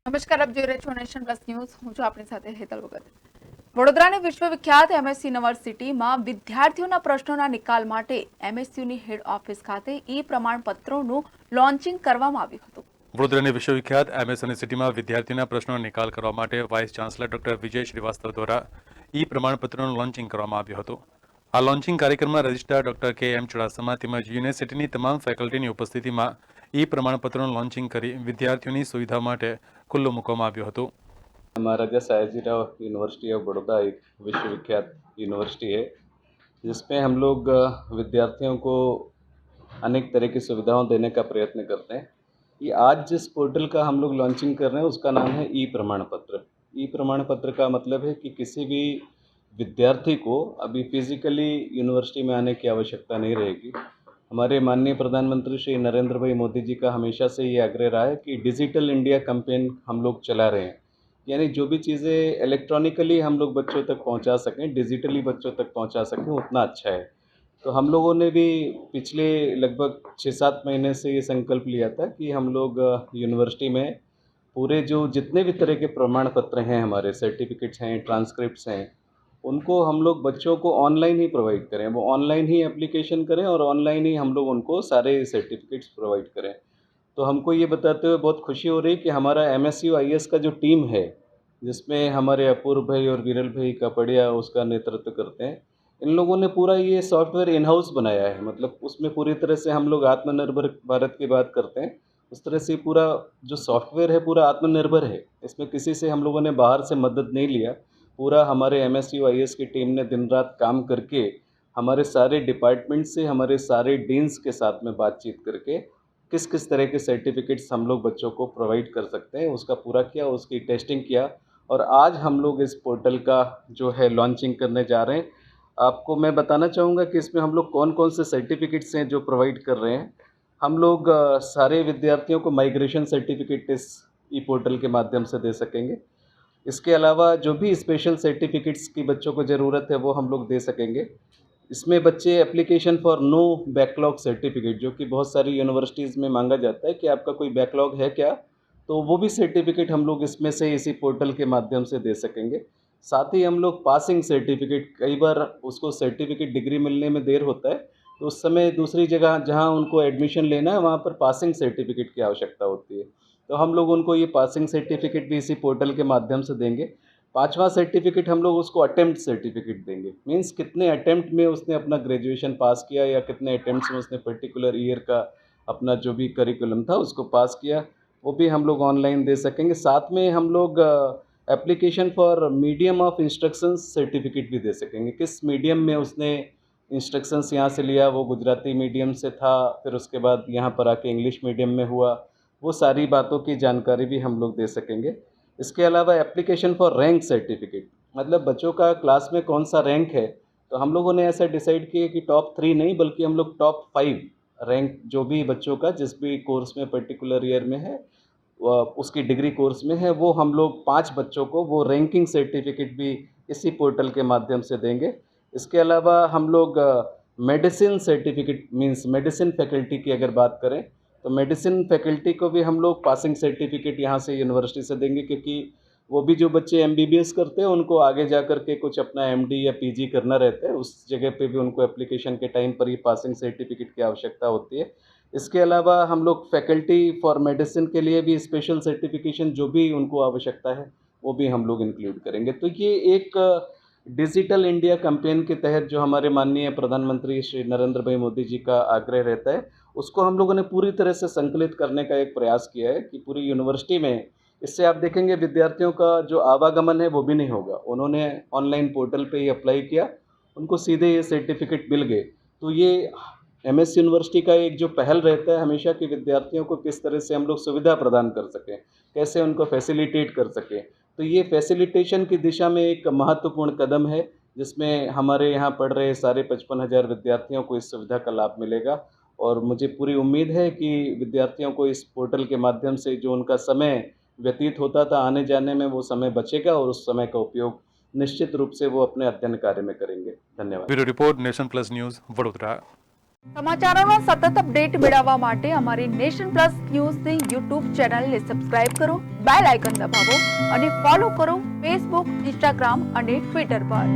નમસ્કાર, આપ જોઈ રહ્યા છો નેશન પ્લસ ન્યૂઝ. હું છું આપણી સાથે હેતલ ભગત. વડોદરાની વિશ્વવિખ્યાત એમએસ યુનિવર્સિટીમાં વિદ્યાર્થીઓના પ્રશ્નોના નિકાલ માટે એમએસયુની હેડ ઓફિસ ખાતે ઈ પ્રમાણપત્રોનું લોન્ચિંગ કરવામાં આવ્યું હતું. વડોદરાની વિશ્વવિખ્યાત એમએસ યુનિવર્સિટીમાં વિદ્યાર્થીઓના પ્રશ્નોનો નિકાલ કરવા માટે વાઇસ ચાન્સલર ડોક્ટર વિજય શ્રીવાસ્તવ દ્વારા ઈ પ્રમાણપત્રનું લોન્ચિંગ કરવામાં આવ્યું હતું. આ લોન્ચિંગ કાર્યક્રમમાં રજિસ્ટ્રાર ડોક્ટર કે.એમ. ચુડાસમા તેમજ યુનિવર્સિટીની તમામ ફેકલ્ટીની ઉપસ્થિતિમાં ઈ પ્રમાણપત્રનું લોન્ચિંગ કરી વિદ્યાર્થીઓની સુવિધા માટે ખુલ્લું મૂકવામાં આવ્યું હતું. महाराजा सयाजीराव यूनिवर्सिटी ऑफ बड़ौदा एक विश्वविख्यात यूनिवर्सिटी है जिसमें हम लोग विद्यार्थियों को अनेक तरह की सुविधाओं देने का प्रयत्न करते हैं. ये आज जिस पोर्टल का हम लोग लॉन्चिंग कर रहे हैं उसका नाम है ई प्रमाण पत्र. ई प्रमाण पत्र का मतलब है कि किसी भी विद्यार्थी को अभी फिजिकली यूनिवर्सिटी में आने की आवश्यकता नहीं रहेगी. हमारे माननीय प्रधानमंत्री श्री नरेंद्र भाई मोदी जी का हमेशा से ये आग्रह रहा है कि डिजिटल इंडिया कैंपेन हम लोग चला रहे हैं, यानी जो भी चीज़ें इलेक्ट्रॉनिकली हम लोग बच्चों तक पहुंचा सकें, डिजिटली बच्चों तक पहुंचा सकें, उतना अच्छा है. तो हम लोगों ने भी पिछले लगभग 6-7 महीने से ये संकल्प लिया था कि हम लोग यूनिवर्सिटी में पूरे जो जितने भी तरह के प्रमाण पत्र हैं, हमारे सर्टिफिकेट्स हैं, ट्रांसक्रिप्ट्स हैं, उनको हम लोग बच्चों को ऑनलाइन ही प्रोवाइड करें. वो ऑनलाइन ही एप्लीकेशन करें और ऑनलाइन ही हम लोग उनको सारे सर्टिफिकेट्स प्रोवाइड करें. तो हमको ये बताते हुए बहुत खुशी हो रही कि हमारा MSU-IS का जो टीम है, जिसमें हमारे अपूर्व भाई और विरल भाई कापड़िया उसका नेतृत्व करते हैं, इन लोगों ने पूरा ये सॉफ्टवेयर इन हाउस बनाया है. मतलब उसमें पूरी तरह से हम लोग आत्मनिर्भर भारत की बात करते हैं, उस तरह से पूरा जो सॉफ्टवेयर है पूरा आत्मनिर्भर है. इसमें किसी से हम लोगों ने बाहर से मदद नहीं लिया. पूरा हमारे MSU-IS की टीम ने दिन रात काम करके हमारे सारे डिपार्टमेंट से, हमारे सारे डीन्स के साथ में बातचीत करके किस किस तरह के सर्टिफिकेट्स हम लोग बच्चों को प्रोवाइड कर सकते हैं उसका पूरा किया, उसकी टेस्टिंग किया और आज हम लोग इस पोर्टल का जो है लॉन्चिंग करने जा रहे हैं. आपको मैं बताना चाहूँगा कि इसमें हम लोग कौन कौन से सर्टिफिकेट्स हैं जो प्रोवाइड कर रहे हैं. हम लोग सारे विद्यार्थियों को माइग्रेशन सर्टिफिकेट इस ई पोर्टल के माध्यम से दे सकेंगे. इसके अलावा जो भी स्पेशल सर्टिफिकेट्स की बच्चों को ज़रूरत है वो हम लोग दे सकेंगे. इसमें बच्चे application for no backlog certificate, जो कि बहुत सारी यूनिवर्सिटीज़ में मांगा जाता है कि आपका कोई बैकलॉग है क्या, तो वो भी सर्टिफिकेट हम लोग इसमें से इसी पोर्टल के माध्यम से दे सकेंगे. साथ ही हम लोग पासिंग सर्टिफिकेट, कई बार उसको सर्टिफिकेट डिग्री मिलने में देर होता है तो उस समय दूसरी जगह जहाँ उनको एडमिशन लेना है वहाँ पर पासिंग सर्टिफिकेट की आवश्यकता होती है, तो हम लोग उनको ये पासिंग सर्टिफिकेट भी इसी पोर्टल के माध्यम से देंगे. 5वां सर्टिफिकेट हम लोग उसको अटेम्प्ट सर्टिफिकेट देंगे. मीन्स कितने अटेम्प्ट में उसने अपना ग्रेजुएशन पास किया या कितने अटेम्प्ट्स में उसने पर्टिकुलर ईयर का अपना जो भी करिकुलम था उसको पास किया, वो भी हम लोग ऑनलाइन दे सकेंगे. साथ में हम लोग application for medium of instructions certificate भी दे सकेंगे. किस मीडियम में उसने इंस्ट्रक्शंस यहाँ से लिया, वो गुजराती मीडियम से था, फिर उसके बाद यहाँ पर आके इंग्लिश मीडियम में हुआ, वो सारी बातों की जानकारी भी हम लोग दे सकेंगे. इसके अलावा एप्लीकेशन फॉर रैंक सर्टिफिकेट, मतलब बच्चों का क्लास में कौन सा रैंक है, तो हम लोगों ने ऐसा डिसाइड किया कि टॉप 3 नहीं बल्कि हम लोग टॉप 5 रैंक जो भी बच्चों का जिस भी कोर्स में पर्टिकुलर ईयर में है, उसकी डिग्री कोर्स में है, वो हम लोग 5 बच्चों को वो रैंकिंग सर्टिफिकेट भी इसी पोर्टल के माध्यम से देंगे. इसके अलावा हम लोग medicine certificate, means medicine faculty की अगर बात करें तो मेडिसिन फैकल्टी को भी हम लोग पासिंग सर्टिफिकेट यहाँ से यूनिवर्सिटी से देंगे, क्योंकि वो भी जो बच्चे MBBS करते हैं उनको आगे जा कर के कुछ अपना MD या PG करना रहता है, उस जगह पे भी उनको एप्लीकेशन के टाइम पर ही पासिंग सर्टिफिकेट की आवश्यकता होती है. इसके अलावा हम लोग फैकल्टी फॉर मेडिसिन के लिए भी स्पेशल सर्टिफिकेशन जो भी उनको आवश्यकता है वो भी हम लोग इंक्लूड करेंगे. तो ये एक डिजिटल इंडिया कैंपेन के तहत जो हमारे माननीय प्रधानमंत्री श्री नरेंद्र भाई मोदी जी का आग्रह रहता है, उसको हम लोगों ने पूरी तरह से संकलित करने का एक प्रयास किया है कि पूरी यूनिवर्सिटी में. इससे आप देखेंगे विद्यार्थियों का जो आवागमन है वो भी नहीं होगा. उन्होंने ऑनलाइन पोर्टल पे ही अप्लाई किया, उनको सीधे ये सर्टिफिकेट मिल गए. तो ये MS यूनिवर्सिटी का एक जो पहल रहता है हमेशा कि विद्यार्थियों को किस तरह से हम लोग सुविधा प्रदान कर सकें, कैसे उनको फैसिलिटेट कर सकें. तो ये फैसिलिटेशन की दिशा में एक महत्वपूर्ण कदम है, जिसमें हमारे यहाँ पढ़ रहे सारे 55,000 विद्यार्थियों को इस सुविधा का लाभ मिलेगा. और मुझे पूरी उम्मीद है कि विद्यार्थियों को इस पोर्टल के माध्यम से जो उनका समय व्यतीत होता था आने जाने में, वो समय बचेगा और उस समय का उपयोग निश्चित रूप से वो अपने अध्ययन कार्य में करेंगे. धन्यवाद. Bureau report, Nation Plus News, Vadodara. સમાચારોનો સતત અપડેટ મેળવવા માટે અમારી નેશન પ્લસ ન્યૂઝની યુટ્યુબ ચેનલને સબસ્ક્રાઇબ કરો, બેલ આઇકન દબાવો અને ફોલો કરો ફેસબુક, ઇન્સ્ટાગ્રામ અને ટ્વિટર પર.